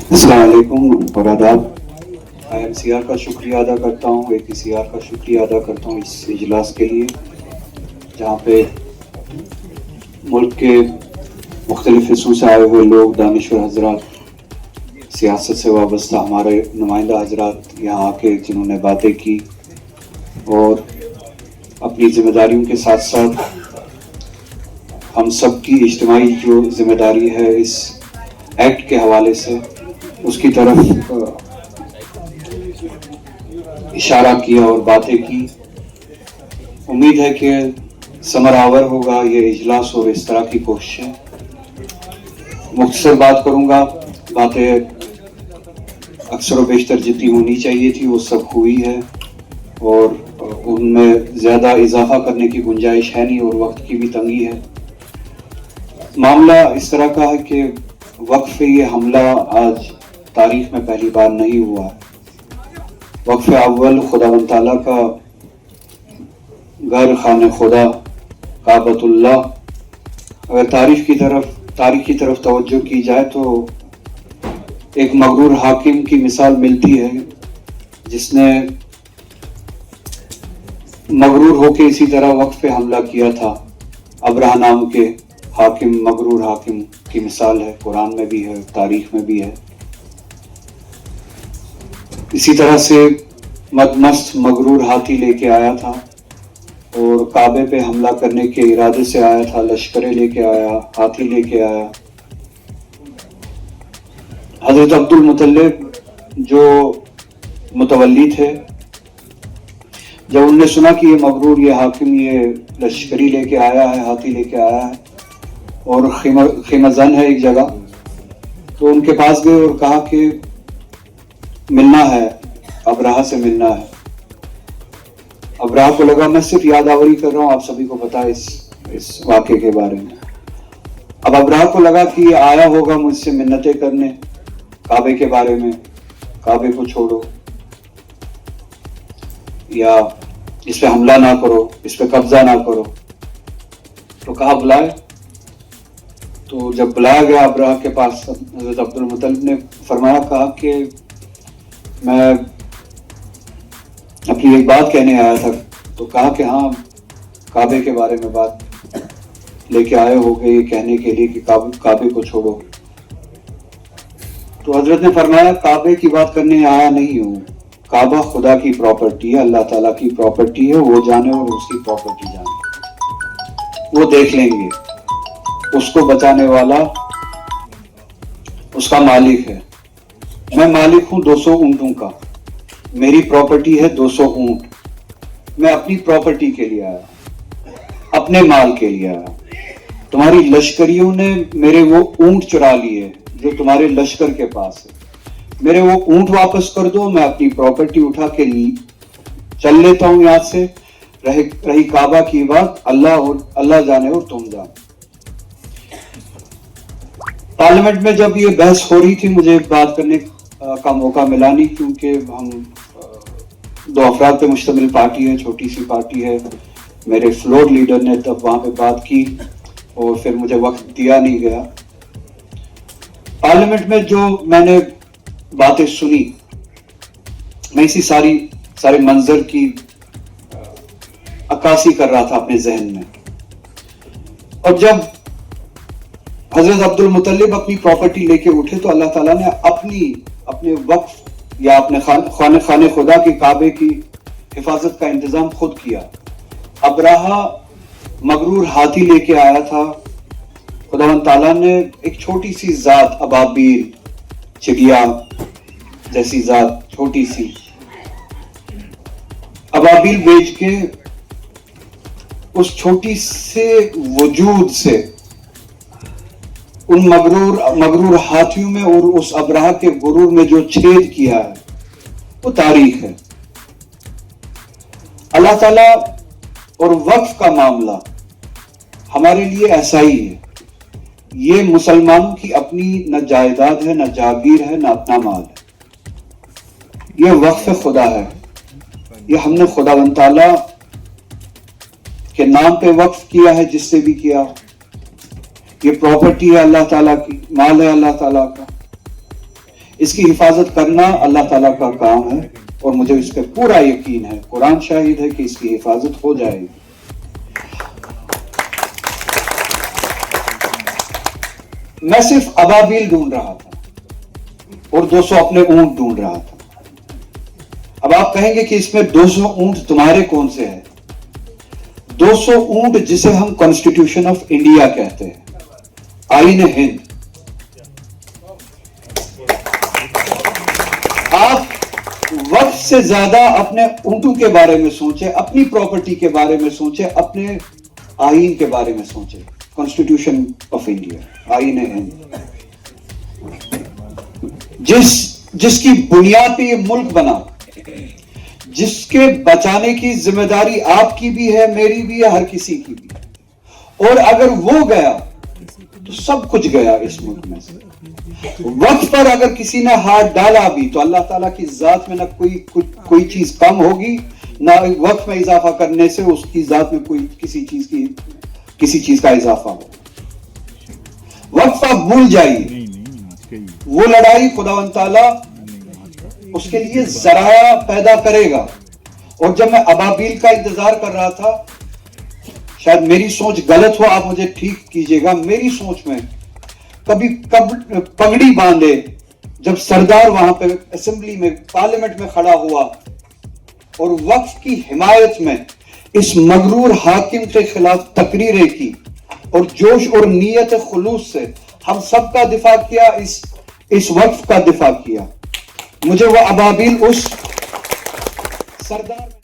अस्सलाम वालेकुम और आदाब। IMCR का शुक्रिया अदा करता हूँ, APCR का शुक्रिया अदा करता हूँ इस इजलास के लिए, जहाँ पे मुल्क के मुख्तलिफ हिस्सों से आए हुए लोग, दानिश्वर हजरात, सियासत से वाबस्ता हमारे नुमाइंदा हजरात यहाँ आके जिन्होंने बातें की और अपनी जिम्मेदारियों के साथ साथ हम सब की इज्तिमाई जो जिम्मेदारी है इस एक्ट के हवाले से उसकी तरफ इशारा किया और बातें की। उम्मीद है कि समरावर होगा ये इजलास और इस तरह की कोशिशें। मुख्तसर बात करूँगा, बातें अक्सर व बेशतर जितनी होनी चाहिए थी वो सब हुई है और उनमें ज़्यादा इजाफा करने की गुंजाइश है नहीं और वक्त की भी तंगी है। मामला इस तरह का है कि वक्फ ये हमला आज तारीख में पहली बार नहीं हुआ है। वक्फ अव्वल खुदावंद ताला का घर खाने खुदा काबतुल्लाह, अगर तारीख की तरफ तवज्जो की जाए तो एक मगरूर हाकिम की मिसाल मिलती है जिसने मगरूर होके इसी तरह वक्फ पे हमला किया था। अब्राह नाम के हाकिम मगरूर हाकिम की मिसाल है, कुरान में भी है, तारीख में भी है। इसी तरह से मदमस्त मगरूर हाथी लेके आया था और काबे पे हमला करने के इरादे से आया था, लश्करें लेके आया, हाथी लेके आया। हजरत अब्दुल मुतल्लिब जो मुतवल्ली थे, जब उनने सुना कि ये मगरूर, ये हाकिम, ये लश्करी लेके आया है, हाथी लेके आया है और खिमजन है एक जगह, तो उनके पास गए और कहा कि मिलना है, अब्राह से मिलना है। अब्राह को लगा मैं सिर्फ यादावरी कर रहा हूँ, आप सभी को पता है इस वाक़े के बारे में। अब अब्राह को लगा कि ये आया होगा मुझसे मिन्नतें करने काबे के बारे में, काबे को छोड़ो या इस पे हमला ना करो, इस पे कब्जा ना करो। तो कहा बुलाए। तो जब बुलाया गया अब्राह के पास, हज़रत अब्दुल मुतल्लिब ने फरमाया, कहा कि मैं अपनी एक बात कहने आया था। तो कहा कि हाँ, काबे के बारे में बात लेके आए होगे ये कहने के लिए कि काबे को छोड़ो। तो हजरत ने फरमाया काबे की बात करने आया नहीं हूँ, काबा खुदा की प्रॉपर्टी है, अल्लाह ताला की प्रॉपर्टी है, वो जाने और उसकी प्रॉपर्टी जाने, वो देख लेंगे। उसको बचाने वाला उसका मालिक है। मैं मालिक हूं 200 ऊंटों का, मेरी प्रॉपर्टी है 200 ऊंट। मैं अपनी प्रॉपर्टी के लिए आया, अपने माल के लिए आया। तुम्हारी लश्करियों ने मेरे वो ऊंट चुरा लिए जो तुम्हारे लश्कर के पास है, मेरे वो ऊंट वापस कर दो, मैं अपनी प्रॉपर्टी उठा के चल लेता हूं यहां से। रही काबा की बात, अल्लाह जाने और तुम जाने। पार्लियामेंट में जब ये बहस हो रही थी, मुझे बात करने का मौका मिला नहीं, क्योंकि हम 2 अफराद पे मुश्तमिल पार्टी है, छोटी सी पार्टी है। मेरे फ्लोर लीडर ने तब वहां पे बात की और फिर मुझे वक्त दिया नहीं गया। पार्लियामेंट में जो मैंने बातें सुनी, मैं इसी सारे मंजर की अक्कासी कर रहा था अपने जहन में। और जब हजरत अब्दुल मुतल्लिब अपनी प्रॉपर्टी लेके उठे तो अल्लाह ताला ने अपने वक्फ या अपने खाने खुदा के काबे की हिफाजत का इंतजाम खुद किया। अब्राहा मगरूर हाथी लेके आया था, खुदावंद ताला ने एक छोटी सी जात, अबाबील, चिड़िया जैसी जात, छोटी सी अबाबील बेच के उस छोटी से वजूद से उन मगरूर हाथियों में और उस अब्राह के गुरूर में जो छेद किया है वो तारीख है। अल्लाह ताला और वक्फ का मामला हमारे लिए ऐसा ही है। ये मुसलमानों की अपनी न जायदाद है, न जागीर है, न अपना माल है। ये वक्फ खुदा है, ये हमने खुदावंद ताला के नाम पे वक्फ किया है, जिससे भी किया। ये प्रॉपर्टी है अल्लाह ताला की, माल है अल्लाह ताला का। اس کی حفاظت کرنا اللہ تعالیٰ کا کام ہے اور مجھے اس پہ پورا یقین ہے، قرآن شاہد ہے کہ اس کی حفاظت ہو جائے گی۔ میں صرف ابابیل ڈھونڈ رہا تھا اور 200 اپنے اونٹ ڈھونڈ رہا تھا۔ اب آپ کہیں گے کہ اس میں 200 اونٹ تمہارے کون سے ہیں؟ 200 اونٹ جسے ہم کانسٹیٹیوشن آف انڈیا کہتے ہیں، آئین ہند۔ آپ وقت سے زیادہ اپنے اونٹوں کے بارے میں سوچیں، اپنی پراپرٹی کے بارے میں سوچیں، اپنے آئین کے بارے میں سوچیں۔ کانسٹیٹیوشن آف انڈیا، آئین ہند، جس کی بنیاد پہ یہ ملک بنا، جس کے بچانے کی ذمہ داری آپ کی بھی ہے، میری بھی ہے، ہر کسی کی بھی ہے۔ اور اگر وہ گیا تو سب کچھ گیا اس ملک میں سے۔ وقت پر اگر کسی نے ہاتھ ڈالا بھی تو اللہ تعالیٰ کی ذات میں نہ کوئی چیز کم ہوگی، نہ وقت میں اضافہ کرنے سے اس کی ذات میں کوئی کسی چیز کا اضافہ ہو۔ وقت آپ بھول جائیے، وہ لڑائی خداوند تعالیٰ اس کے لیے ذرائع پیدا کرے گا۔ اور جب میں ابابیل کا انتظار کر رہا تھا، شاید میری سوچ غلط ہو، آپ مجھے ٹھیک کیجئے گا، میری سوچ میں کبھی پگڑی باندھے جب سردار وہاں پہ اسمبلی میں، پارلیمنٹ میں کھڑا ہوا اور وقف کی حمایت میں اس مغرور حاکم کے خلاف تقریریں کی اور جوش اور نیت خلوص سے ہم سب کا دفاع کیا، اس وقف کا دفاع کیا، مجھے وہ ابابیل اس سردار